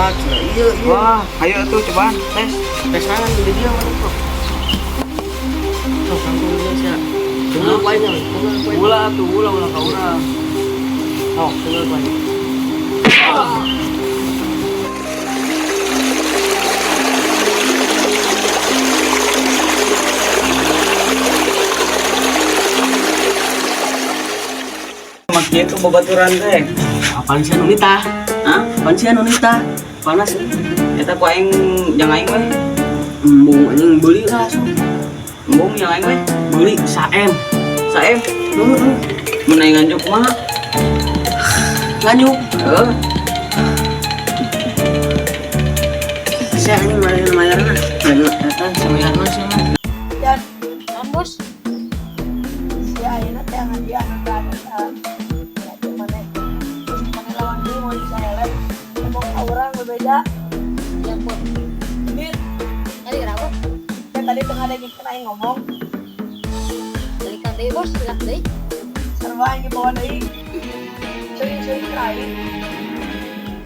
tobat. Iya. Wah, ayo tuh cobaan tes. Tes mana di dia mana kok? Tuh kampung Indonesia. Tunggu banyak, Ulah tuh, ulah kau ulah. Oh, tunggu banyak. Makin tuh babaturan teh. Apaan sih Nunita? Hah? Apaan sih Nunita? Panas. Eta ku aing jang aing we. Embung anjing beli langsung. Embung yang aing we. Beli saem. Saem. Heeh. Mun aing nganjuk kumaha? Nganyuk. Heeh. Saya ini mayarna. Datang samayarna sama. Dan kampus si ayeuna teh ngadian keadaan ya cuman terus pakai lawan deui mau saya lagi ngomong orang berbeda ya pun ini tadi kenapa kan tadi tengah ada yang kena ngomong dari kan deui bos tidak deui serba yang bawa deui sering-sering lain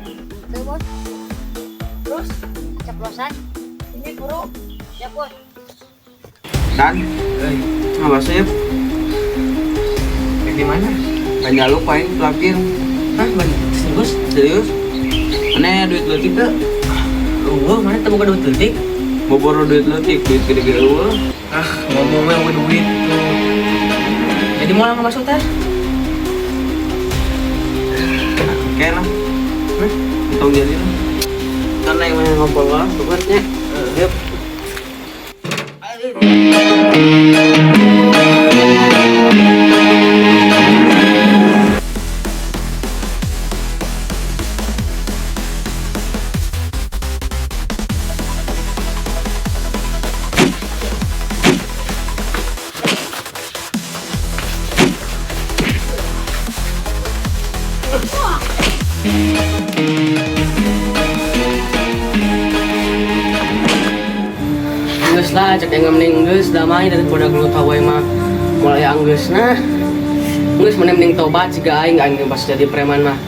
itu bos terus ceplosan ini guru ya bos. Dan apa sih? Di mana? Banyak lupa ini pelakir. Hah, serius? Serius? Mana duit letik tuh? Mana temu ka duit leutik? Bobor duit letik, duit gede-gede eueuh. Ah, ngomongnya mau duit tuh. Jadi mau nggak masuk teh? Oke lah. Untung jadi lah. Karena yang mana ngobrol lah, tugasnya. Yuk. Geus lah, cek yang mending geus damai daripada gelut hawai mah mulai anggeus nah. Geus mending tobat siga aing pas jadi preman mah.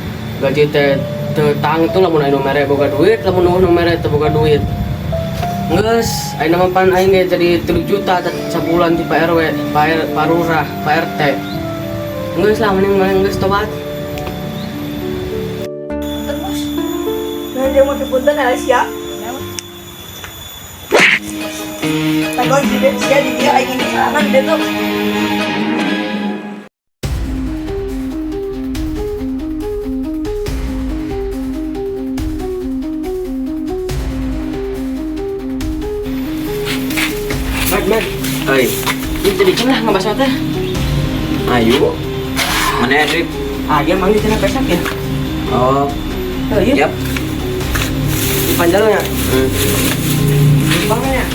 Gaji teh tang itu lamun anu mere boga duit, lamun nu mere teu boga duit. Geus ayeuna mah pan aing ge jadi 3 juta sabulan di Pak RW, Pak Lurah, Pak RT. Geus lah mending geus tobat. Terus nah dia mau dipunten Alicia takut dia di dia ingin serangan dia tuh Mat, Hei, ini jadi cenah ngebahas teh. ayo. Mana Adrik? Ah, ya manggil cenah pesak ya. Oh, Oh iya. yap. Di panjalnya. Di bangnya.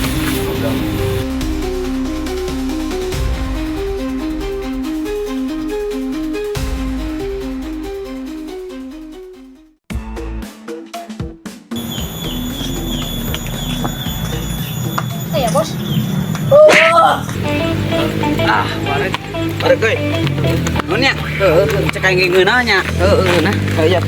ya bos Ah, barek euy. Nun ya? Heeh, cek aing geunah nya. Heeh, nah. Kayak